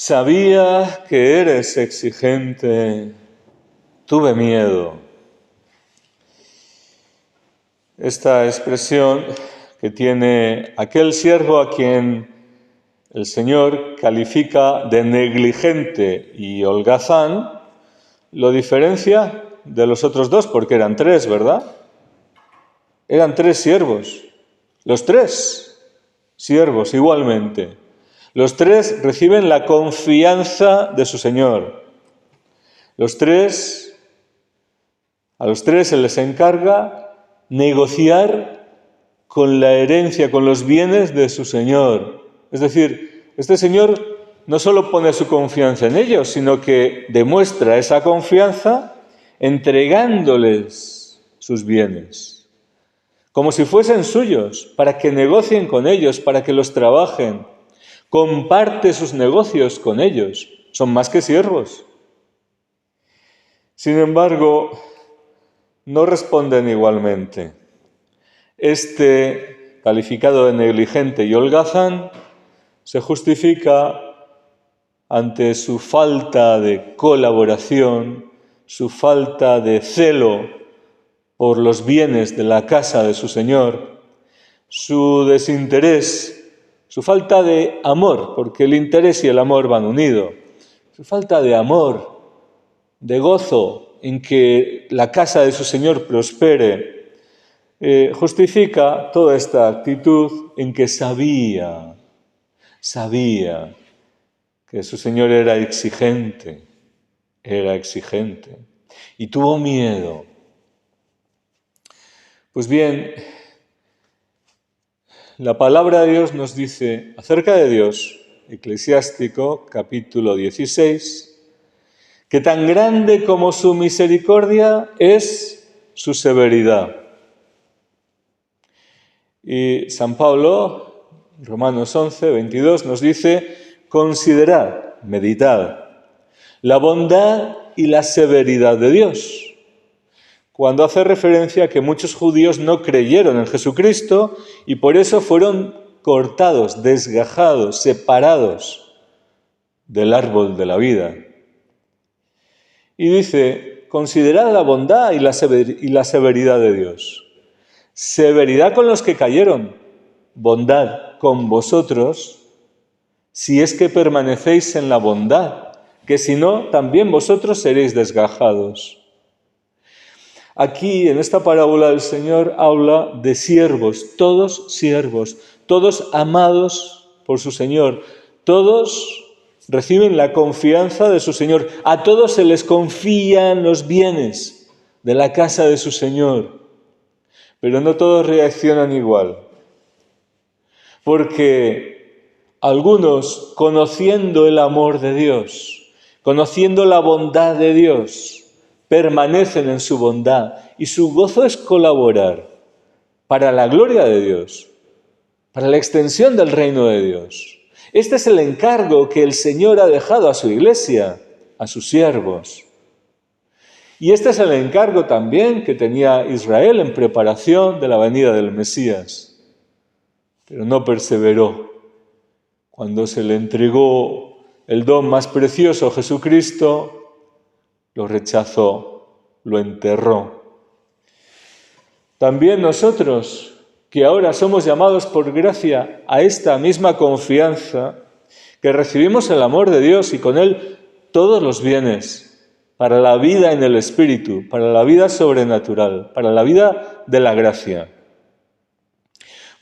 Sabía que eres exigente, tuve miedo. Esta expresión que tiene aquel siervo a quien el Señor califica de negligente y holgazán, lo diferencia de los otros dos, porque eran tres, ¿verdad? Eran tres siervos, los tres siervos igualmente. Los tres reciben la confianza de su Señor. A los tres se les encarga negociar con la herencia, con los bienes de su Señor. Es decir, este Señor no solo pone su confianza en ellos, sino que demuestra esa confianza entregándoles sus bienes, como si fuesen suyos, para que negocien con ellos, para que los trabajen. Comparte sus negocios con ellos, son más que siervos. Sin embargo, no responden igualmente. Este, calificado de negligente y holgazán, se justifica ante su falta de colaboración, su falta de celo por los bienes de la casa de su Señor, su desinterés, su falta de amor, porque el interés y el amor van unidos, su falta de amor, de gozo en que la casa de su Señor prospere, justifica toda esta actitud en que sabía que su Señor era exigente, y tuvo miedo. Pues bien, la palabra de Dios nos dice acerca de Dios, Eclesiástico, capítulo 16, que tan grande como su misericordia es su severidad. Y San Pablo, Romanos 11, 22, nos dice: considerad, meditad, la bondad y la severidad de Dios, cuando hace referencia a que muchos judíos no creyeron en Jesucristo y por eso fueron cortados, desgajados, separados del árbol de la vida. Y dice: considerad la bondad y la severidad de Dios. Severidad con los que cayeron, bondad con vosotros, si es que permanecéis en la bondad, que si no, también vosotros seréis desgajados. Aquí, en esta parábola, el Señor habla de siervos, todos amados por su Señor, todos reciben la confianza de su Señor, a todos se les confían los bienes de la casa de su Señor, pero no todos reaccionan igual, porque algunos, conociendo el amor de Dios, conociendo la bondad de Dios, permanecen en su bondad y su gozo es colaborar para la gloria de Dios, para la extensión del reino de Dios. Este es el encargo que el Señor ha dejado a su iglesia, a sus siervos. Y este es el encargo también que tenía Israel en preparación de la venida del Mesías. Pero no perseveró. Cuando se le entregó el don más precioso, Jesucristo, lo rechazó, lo enterró. También nosotros, que ahora somos llamados por gracia a esta misma confianza, que recibimos el amor de Dios y con él todos los bienes para la vida en el Espíritu, para la vida sobrenatural, para la vida de la gracia,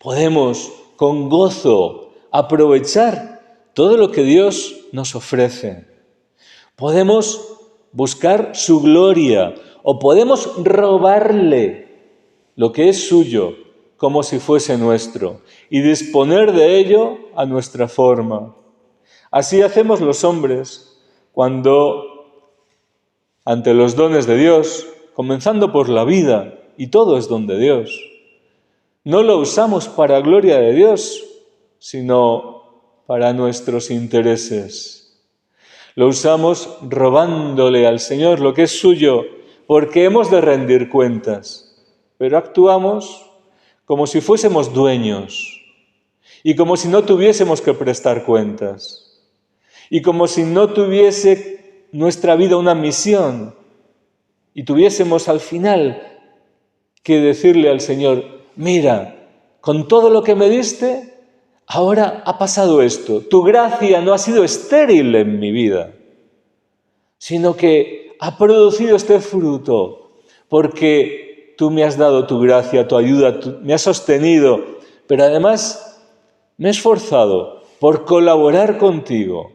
podemos con gozo aprovechar todo lo que Dios nos ofrece. Podemos buscar su gloria o podemos robarle lo que es suyo como si fuese nuestro y disponer de ello a nuestra forma. Así hacemos los hombres cuando, ante los dones de Dios, comenzando por la vida, y todo es don de Dios, no lo usamos para gloria de Dios, sino para nuestros intereses. Lo usamos robándole al Señor lo que es suyo, porque hemos de rendir cuentas, pero actuamos como si fuésemos dueños y como si no tuviésemos que prestar cuentas. Y como si no tuviese nuestra vida una misión y tuviésemos al final que decirle al Señor, mira, con todo lo que me diste, ahora ha pasado esto. Tu gracia no ha sido estéril en mi vida, sino que ha producido este fruto, porque tú me has dado tu gracia, tu ayuda, me has sostenido, pero además me he esforzado por colaborar contigo.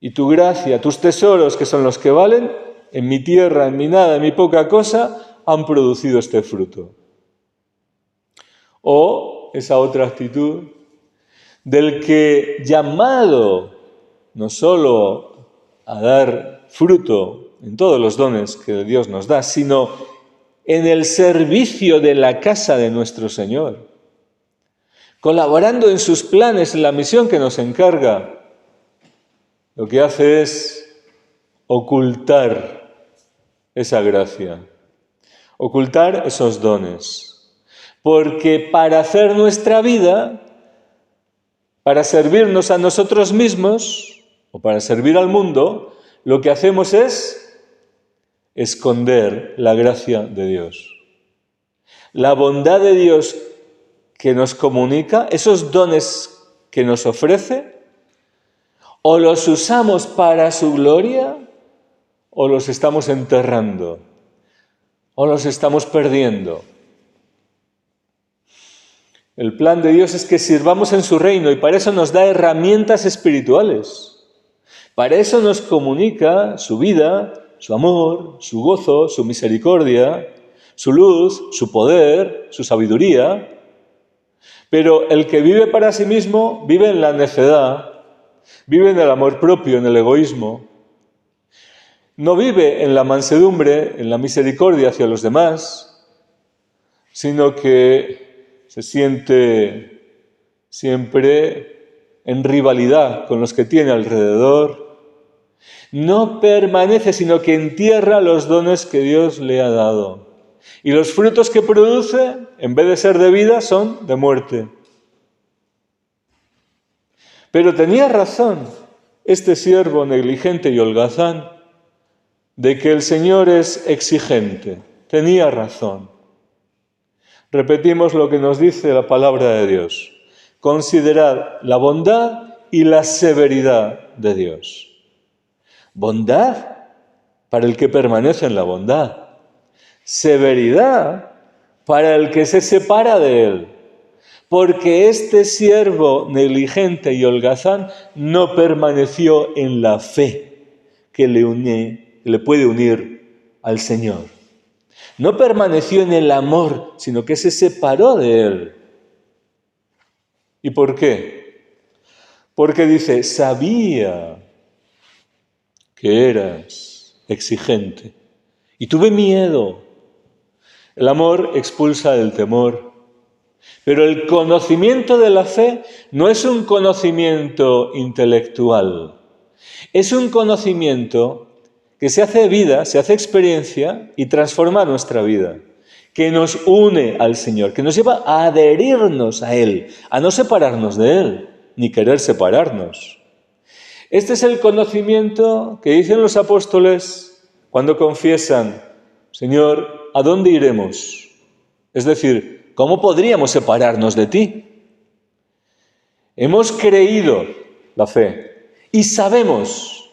Y tu gracia, tus tesoros, que son los que valen, en mi tierra, en mi nada, en mi poca cosa, han producido este fruto. O esa otra actitud del que llamado no solo a dar fruto en todos los dones que Dios nos da, sino en el servicio de la casa de nuestro Señor, colaborando en sus planes, en la misión que nos encarga, lo que hace es ocultar esa gracia, ocultar esos dones. Porque para hacer nuestra vida, para servirnos a nosotros mismos o para servir al mundo, lo que hacemos es esconder la gracia de Dios. La bondad de Dios que nos comunica, esos dones que nos ofrece, o los usamos para su gloria o los estamos enterrando o los estamos perdiendo. El plan de Dios es que sirvamos en su reino y para eso nos da herramientas espirituales. Para eso nos comunica su vida, su amor, su gozo, su misericordia, su luz, su poder, su sabiduría. Pero el que vive para sí mismo vive en la necedad, vive en el amor propio, en el egoísmo. No vive en la mansedumbre, en la misericordia hacia los demás, sino que se siente siempre en rivalidad con los que tiene alrededor. No permanece, sino que entierra los dones que Dios le ha dado. Y los frutos que produce, en vez de ser de vida, son de muerte. Pero tenía razón este siervo negligente y holgazán de que el Señor es exigente. Tenía razón. Repetimos lo que nos dice la palabra de Dios. Considerad la bondad y la severidad de Dios. Bondad para el que permanece en la bondad. Severidad para el que se separa de él. Porque este siervo negligente y holgazán no permaneció en la fe que le puede unir al Señor. No permaneció en el amor, sino que se separó de él. ¿Y por qué? Porque dice, sabía que eras exigente y tuve miedo. El amor expulsa el temor. Pero el conocimiento de la fe no es un conocimiento intelectual. Es un conocimiento que se hace vida, se hace experiencia y transforma nuestra vida. Que nos une al Señor, que nos lleva a adherirnos a Él, a no separarnos de Él, ni querer separarnos. Este es el conocimiento que dicen los apóstoles cuando confiesan, Señor, ¿a dónde iremos? Es decir, ¿cómo podríamos separarnos de ti? Hemos creído la fe y sabemos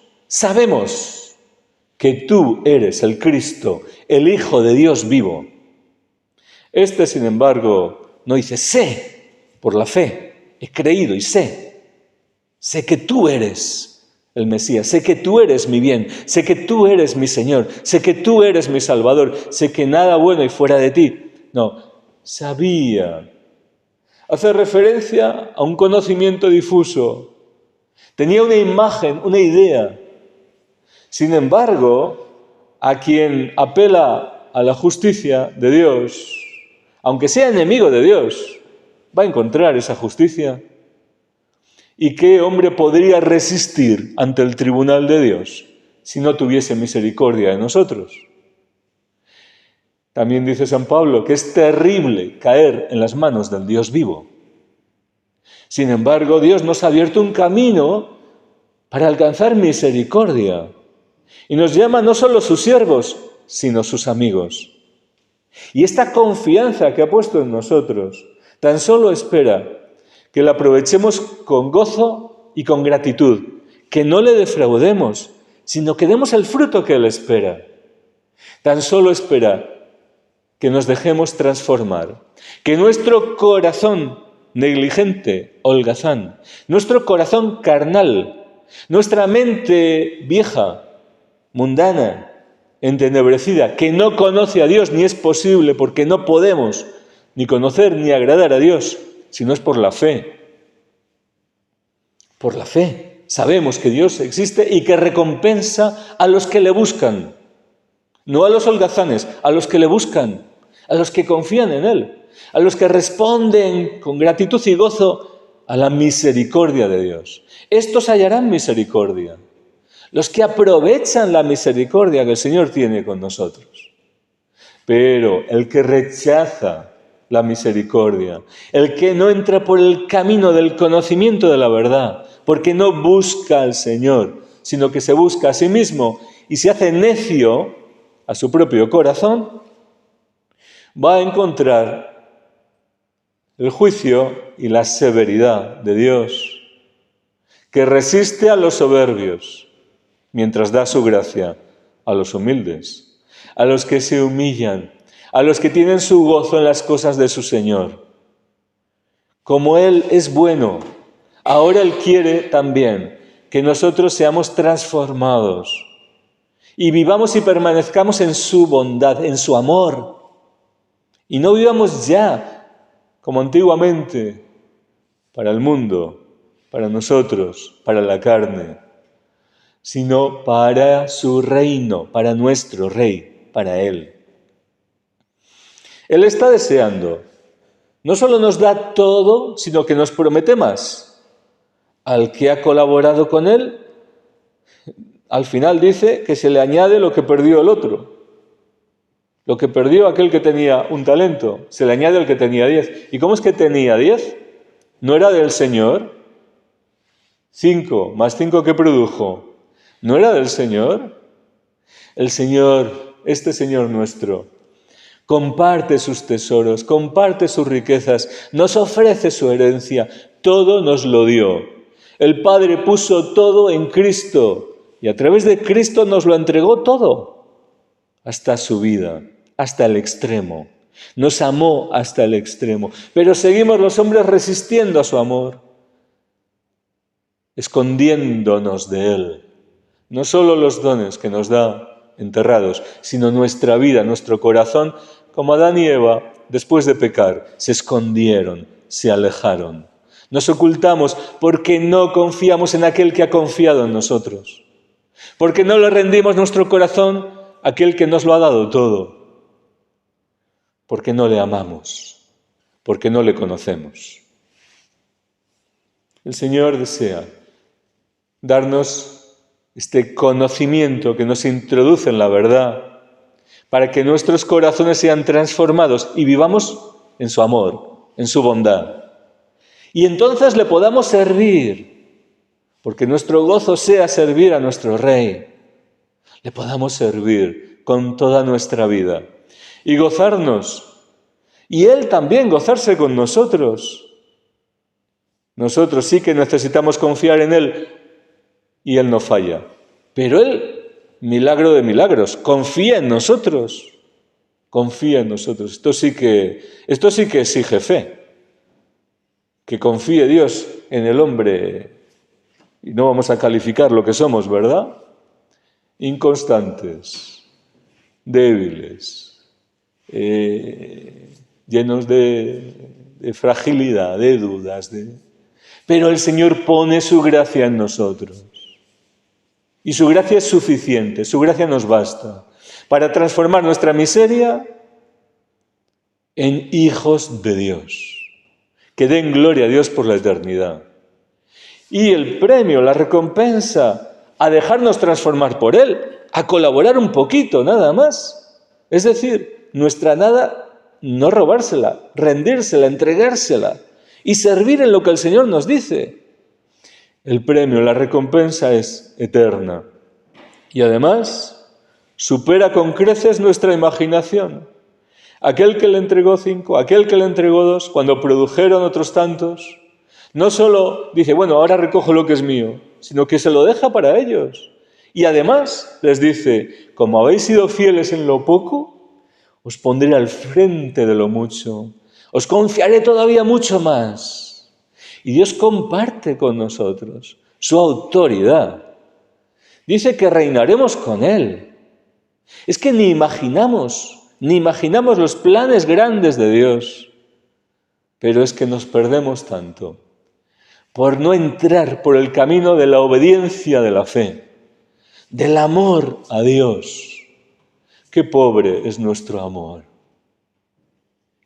que tú eres el Cristo, el Hijo de Dios vivo. Este, sin embargo, no dice, sé por la fe, he creído y sé que tú eres el Mesías, sé que tú eres mi bien, sé que tú eres mi Señor, sé que tú eres mi Salvador, sé que nada bueno hay fuera de ti. No, sabía. Hace referencia a un conocimiento difuso. Tenía una imagen, una idea. Sin embargo, a quien apela a la justicia de Dios, aunque sea enemigo de Dios, va a encontrar esa justicia. ¿Y qué hombre podría resistir ante el tribunal de Dios si no tuviese misericordia de nosotros? También dice San Pablo que es terrible caer en las manos del Dios vivo. Sin embargo, Dios nos ha abierto un camino para alcanzar misericordia. Y nos llama no solo sus siervos, sino sus amigos. Y esta confianza que ha puesto en nosotros tan solo espera que la aprovechemos con gozo y con gratitud, que no le defraudemos, sino que demos el fruto que Él espera. Tan solo espera que nos dejemos transformar, que nuestro corazón negligente, holgazán, nuestro corazón carnal, nuestra mente vieja, mundana, entenebrecida, que no conoce a Dios, ni es posible, porque no podemos ni conocer ni agradar a Dios, si no es por la fe. Por la fe. Sabemos que Dios existe y que recompensa a los que le buscan. No a los holgazanes, a los que le buscan, a los que confían en Él, a los que responden con gratitud y gozo a la misericordia de Dios. Estos hallarán misericordia. Los que aprovechan la misericordia que el Señor tiene con nosotros. Pero el que rechaza la misericordia, el que no entra por el camino del conocimiento de la verdad, porque no busca al Señor, sino que se busca a sí mismo y se hace necio a su propio corazón, va a encontrar el juicio y la severidad de Dios, que resiste a los soberbios, mientras da su gracia a los humildes, a los que se humillan, a los que tienen su gozo en las cosas de su Señor. Como Él es bueno, ahora Él quiere también que nosotros seamos transformados y vivamos y permanezcamos en su bondad, en su amor. Y no vivamos ya, como antiguamente, para el mundo, para nosotros, para la carne, sino para su reino, para nuestro Rey, para Él. Él está deseando. No solo nos da todo, sino que nos promete más. Al que ha colaborado con Él, al final dice que se le añade lo que perdió el otro. Lo que perdió aquel que tenía un talento, se le añade al que tenía 10. ¿Y cómo es que tenía 10? ¿No era del Señor? 5 más 5 que produjo. ¿No era del Señor? El Señor, este Señor nuestro, comparte sus tesoros, comparte sus riquezas, nos ofrece su herencia, todo nos lo dio. El Padre puso todo en Cristo y a través de Cristo nos lo entregó todo, hasta su vida, hasta el extremo. Nos amó hasta el extremo, pero seguimos los hombres resistiendo a su amor, escondiéndonos de Él. No solo los dones que nos da enterrados, sino nuestra vida, nuestro corazón, como Adán y Eva, después de pecar, se escondieron, se alejaron. Nos ocultamos porque no confiamos en aquel que ha confiado en nosotros, porque no le rendimos nuestro corazón a aquel que nos lo ha dado todo, porque no le amamos, porque no le conocemos. El Señor desea darnos este conocimiento que nos introduce en la verdad, para que nuestros corazones sean transformados y vivamos en su amor, en su bondad. Y entonces le podamos servir, porque nuestro gozo sea servir a nuestro Rey. Le podamos servir con toda nuestra vida y gozarnos. Y Él también gozarse con nosotros. Nosotros sí que necesitamos confiar en Él y Él no falla. Pero Él, milagro de milagros, confía en nosotros. Confía en nosotros. Esto sí que exige fe. Que confíe Dios en el hombre. Y no vamos a calificar lo que somos, ¿verdad? Inconstantes, débiles, llenos de fragilidad, de dudas. Pero el Señor pone su gracia en nosotros. Y su gracia es suficiente, su gracia nos basta para transformar nuestra miseria en hijos de Dios, que den gloria a Dios por la eternidad. Y el premio, la recompensa, a dejarnos transformar por Él, a colaborar un poquito, nada más. Es decir, nuestra nada, no robársela, rendírsela, entregársela y servir en lo que el Señor nos dice. El premio, la recompensa es eterna. Y además, supera con creces nuestra imaginación. Aquel que le entregó 5, aquel que le entregó 2, cuando produjeron otros tantos, no solo dice, bueno, ahora recojo lo que es mío, sino que se lo deja para ellos. Y además les dice, como habéis sido fieles en lo poco, os pondré al frente de lo mucho, os confiaré todavía mucho más. Y Dios comparte con nosotros su autoridad. Dice que reinaremos con Él. Es que ni imaginamos los planes grandes de Dios, pero es que nos perdemos tanto por no entrar por el camino de la obediencia de la fe, del amor a Dios. Qué pobre es nuestro amor.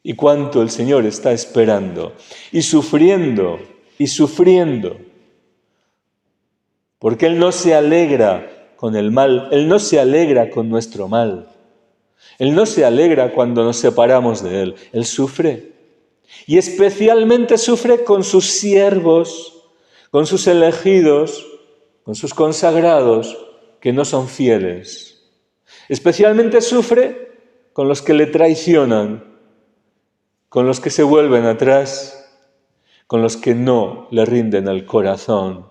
Y cuánto el Señor está esperando y sufriendo, porque Él no se alegra con el mal, Él no se alegra con nuestro mal. Él no se alegra cuando nos separamos de Él, Él sufre. Y especialmente sufre con sus siervos, con sus elegidos, con sus consagrados que no son fieles. Especialmente sufre con los que le traicionan, con los que se vuelven atrás, con los que no le rinden el corazón.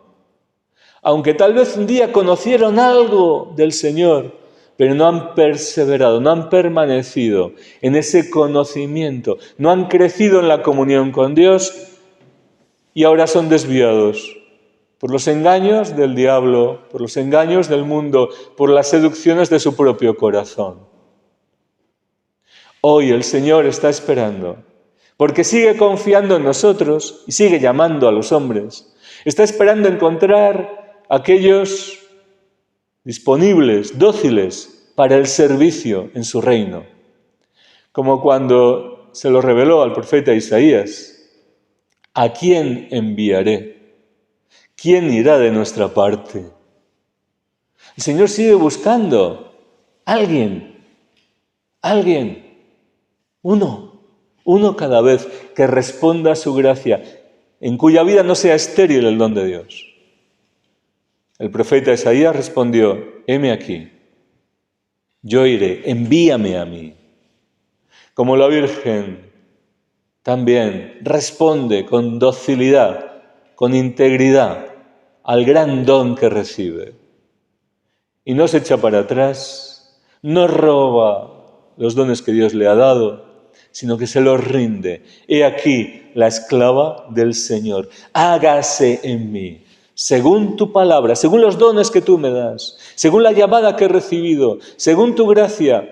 Aunque tal vez un día conocieron algo del Señor, pero no han perseverado, no han permanecido en ese conocimiento, no han crecido en la comunión con Dios y ahora son desviados por los engaños del diablo, por los engaños del mundo, por las seducciones de su propio corazón. Hoy el Señor está esperando, porque sigue confiando en nosotros y sigue llamando a los hombres. Está esperando encontrar aquellos disponibles, dóciles para el servicio en su reino. Como cuando se lo reveló al profeta Isaías, ¿a quién enviaré? ¿Quién irá de nuestra parte? El Señor sigue buscando alguien, uno cada vez que responda a su gracia, en cuya vida no sea estéril el don de Dios. El profeta Isaías respondió, heme aquí, yo iré, envíame a mí. Como la Virgen también responde con docilidad, con integridad al gran don que recibe. Y no se echa para atrás, no roba los dones que Dios le ha dado, sino que se los rinde. He aquí la esclava del Señor, hágase en mí, según tu palabra, según los dones que tú me das, según la llamada que he recibido, según tu gracia,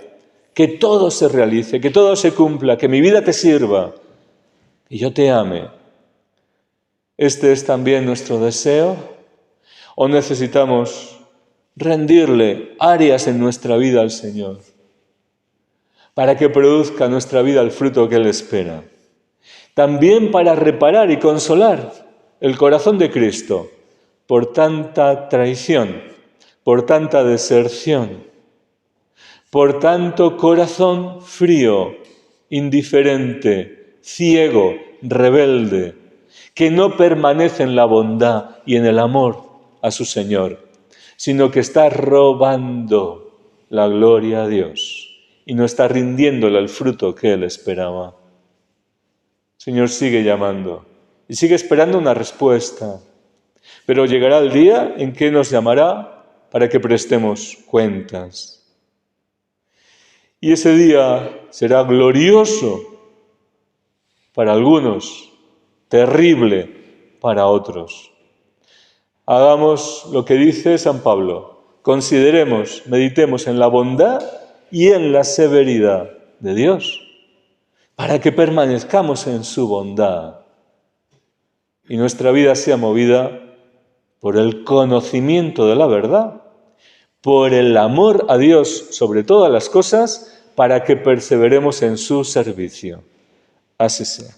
que todo se realice, que todo se cumpla, que mi vida te sirva y yo te ame. ¿Este es también nuestro deseo? ¿O necesitamos rendirle áreas en nuestra vida al Señor para que produzca nuestra vida el fruto que Él espera? También para reparar y consolar el corazón de Cristo por tanta traición, por tanta deserción, por tanto corazón frío, indiferente, ciego, rebelde, que no permanece en la bondad y en el amor a su Señor, sino que está robando la gloria a Dios y no está rindiéndole el fruto que Él esperaba. El Señor sigue llamando y sigue esperando una respuesta, pero llegará el día en que nos llamará para que prestemos cuentas. Y ese día será glorioso para algunos, terrible para otros. Hagamos lo que dice San Pablo. Consideremos, meditemos en la bondad y en la severidad de Dios, para que permanezcamos en su bondad y nuestra vida sea movida por el conocimiento de la verdad, por el amor a Dios sobre todas las cosas, para que perseveremos en su servicio. Así sea.